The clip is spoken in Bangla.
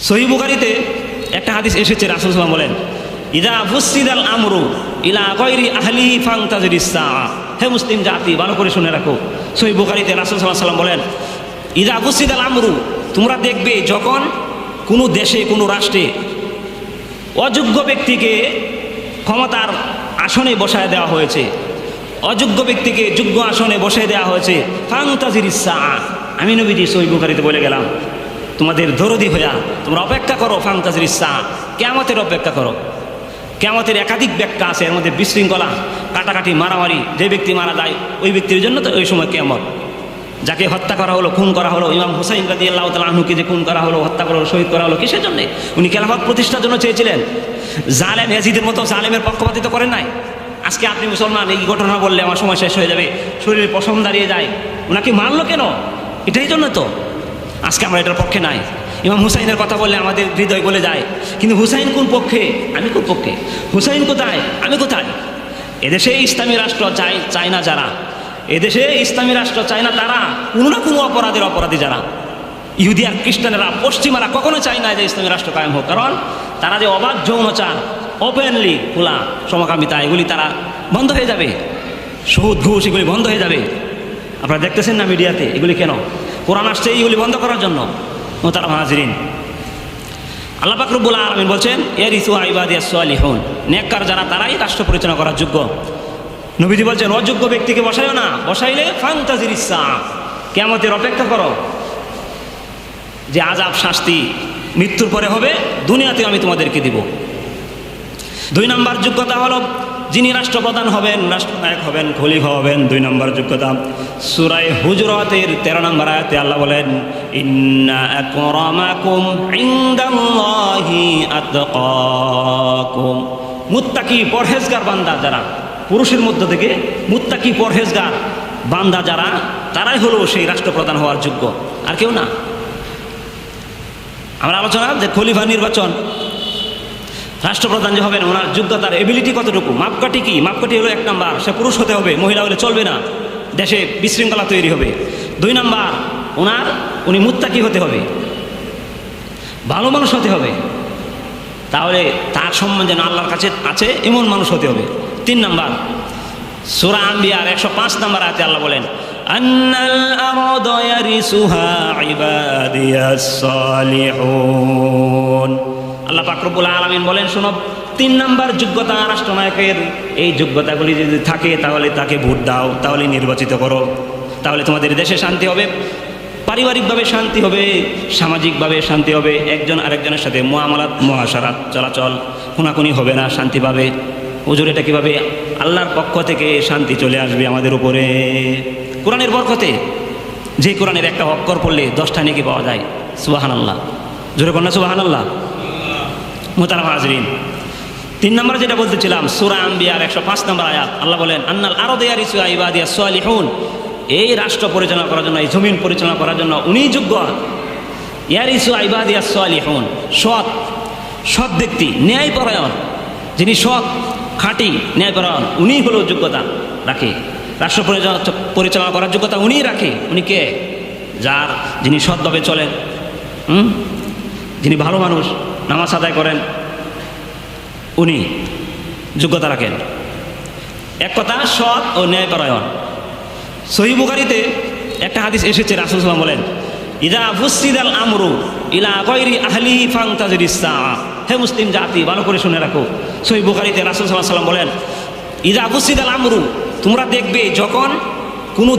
সহিহ বুখারীতে একটা হাদিস এসেছে, রাসূল সাল্লাল্লাহু আলাইহি ওয়াসাল্লাম বলেন, ইযা ফুসিদাল আমরু ইলা গায়রি আহলিহি ফান্তাজিরিস সাআ। হে মুসলিম জাতি, ভালো করে শুনে রাখো। সহিহ বুখারীতে রাসূল সাল্লাল্লাহু আলাইহি ওয়াসাল্লাম বলেন, ইযা ফুসিদাল আমরু, তোমরা দেখবে যখন কোনো দেশে কোনো রাষ্ট্রে অযোগ্য ব্যক্তিকে ক্ষমতার আসনে বসায় দেওয়া হয়েছে, অযোগ্য ব্যক্তিকে যোগ্য আসনে বসিয়ে দেওয়া হয়েছে, ফান্তাজিরিস সাআ। আমি নবীজি সহিহ বুখারীতে বলে গেলাম, তোমাদের দরদি হইয়া তোমরা অপেক্ষা করো, ফান্তাজিরিস সাআ, কিয়ামতের অপেক্ষা করো। কিয়ামতের একাধিক ব্যাখ্যা আছে, এর মধ্যে বিশৃঙ্খলা, কাটাকাটি, মারামারি, যে ব্যক্তি মারা যায় ওই ব্যক্তির জন্য তো ওই সময় কিয়ামত। যাকে হত্যা করা হলো, খুন করা হলো, ইমাম হুসাইন রাদিয়াল্লাহু তাআলা আনহুকে যে খুন করা হলো, হত্যা করা হলো, শহীদ করা হলো, কিসের জন্য? উনি খেলাফত প্রতিষ্ঠার জন্য চেয়েছিলেন। জালেম ইয়াজিদের মতো জালেমের পক্ষপাতিত্ব করেন নাই। আজকে আপনি মুসলমান, এই ঘটনা বললে আমার সময় শেষ হয়ে যাবে, শরীরে পশম দাঁড়িয়ে যায়, ওনাকে মারলো কেন? এটাই জন্য তো। আজকে আমরা এটার পক্ষে নাই। ইমাম হুসাইনের কথা বললে আমাদের হৃদয় গলে যায়, কিন্তু হুসাইন কোন পক্ষে? আমি কোন পক্ষে? হুসাইন কোথায়? আমি কোথায়? এদেশে ইসলামী রাষ্ট্র চায় না যারা, এদেশে ইসলামী রাষ্ট্র চায় না তারা, কোনো না কোনো অপরাধের অপরাধী যারা, ইহুদি আর খ্রিস্টানেরা, পশ্চিমারা কখনো চায় না যে ইসলামী রাষ্ট্র কায়েম হোক। কারণ তারা যে অবাধ যৌনচার, ওপেনলি খোলা সমকামিতা, এগুলি তারা বন্ধ হয়ে যাবে, সুদ ঘুষ এগুলি বন্ধ হয়ে যাবে। আপনারা দেখতেছেন না মিডিয়াতে, এগুলি কেন? কোরআন আসছে এইগুলি বন্ধ করার জন্য। মোহতারাম হাজিরিন, আল্লাহ পাক রব্বুল আলামিন বলছেন, ইয়ারিসুহা ইবাদিয়াস সালিহুন, নেককার যারা তারাই রাষ্ট্র পরিচালনা করার যোগ্য। নবীজি বলছেন, অযোগ্য ব্যক্তিকে বসাইও না, বসাইলে ফান্তাজিরিস সাআ, কিয়ামতের অপেক্ষা করো, যে আযাব শাস্তি মৃত্যুর পরে হবে, দুনিয়াতে আমি তোমাদেরকে দিব। 2 নম্বর যোগ্যতা হলো, যিনি রাষ্ট্রপ্রধান হবেন, রাষ্ট্রনায়ক হবেন, খলিফা হবেন, 2 নম্বর যোগ্যতা। সূরা হুজুরাতের 13 নম্বর আয়াতে আল্লাহ বলেন, ইন্না আকরামাকুম ইনদাল্লাহি আতকাকুম। মুত্তাকি পরহেজগার বান্দা যারা, পুরুষের মধ্য থেকে মুত্তাকি পরহেজগার বান্দা যারা, তারাই হলো সেই রাষ্ট্রপ্রধান হওয়ার যোগ্য, আর কেউ না। আমরা আলোচনা যে খলিফা নির্বাচন, রাষ্ট্রপ্রধান যে হবেন ওনার যোগ্যতার এবিলিটি কতটুকু, মাপকাঠি কি? মাপকাঠি হলো 1 নম্বর, সে পুরুষ হতে হবে, মহিলা হলে চলবে না, দেশে বিশৃঙ্খলা তৈরি হবে। 2 নম্বর, উনি মুত্তাকি হতে হবে, ভালো মানুষ হতে হবে, তাহলে তার সম্মান যেন আল্লাহর কাছে আছে এমন মানুষ হতে হবে। 3 নম্বর, সূরা আম্বিয়ার 105 নম্বর আয়াতে আল্লাহ বলেন, আন্নাল আরদা ইয়ারিসুহা ইবাদিয়াস সালিহুন। আল্লাহ পাক রব্বুল আলামিন বলেন, শোনো, 3 নম্বর যোগ্যতা রাষ্ট্রনায়কের, এই যোগ্যতাগুলি যদি থাকে তাহলে তাকে ভোট দাও, তাহলে নির্বাচিত করো, তাহলে তোমাদের দেশে শান্তি হবে, পারিবারিকভাবে শান্তি হবে, সামাজিকভাবে শান্তি হবে, একজন আরেকজনের সাথে মুআমালাত মুআশারাত চলাচল, খুনাখুনি হবে না, শান্তি পাবে। হুজুর, এটা কীভাবে? আল্লাহর পক্ষ থেকে শান্তি চলে আসবে আমাদের উপরে, কোরআনের বরকতে। যে কোরআনের একটা অক্ষর পড়লে 10টা নেকি পাওয়া যায়। সুবহানাল্লাহ, জোরে কন্যা সুবহানাল্লাহ। মোহতারাম হাজরিন, 3 নম্বরে যেটা বলতেছিলাম, সূরা আম্বিয়ার 105 নম্বর আয়াত, আল্লাহ বলেন, আন্নাল আরদা ইয়ারিসুহা ইবাদিয়াস সালিহুন। এই রাষ্ট্র পরিচালনা করার জন্য, এই জমিন পরিচালনা করার জন্য উনি যোগ্য। ইয়ারিসুহা ইবাদিয়াস সালিহুন, সৎ ব্যক্তি, ন্যায়পরায়ণ, যিনি সৎ, খাঁটি, ন্যায়পরায়ণ, উনি হলো যোগ্যতা রাখে, রাষ্ট্র পরিচালনা করার যোগ্যতা উনিই রাখে। উনি কে? যিনি সৎভাবে চলেন, যিনি ভালো মানুষ, নামাজ আদায় করেন, উনি যোগ্যতা রাখেন। এক কথা, সৎ ও ন্যায়পরায়ণ। সহিহ বুখারীতে একটা হাদিস এসেছে, রাসূল সাল্লাল্লাহু আলাইহি ওয়াসাল্লাম বলেন, ইযা ফুসিদাল আমরু ইলা গায়রি আহলিহি ফান্তাজিরিস সাআ। হে মুসলিম জাতি, ভালো করে শুনে রাখো। সহিহ বুখারীতে রাসূল সাল্লাল্লাহু আলাইহি ওয়াসাল্লাম বলেন, ইযা ফুসিদাল আমরু, তোমরা দেখবে যখন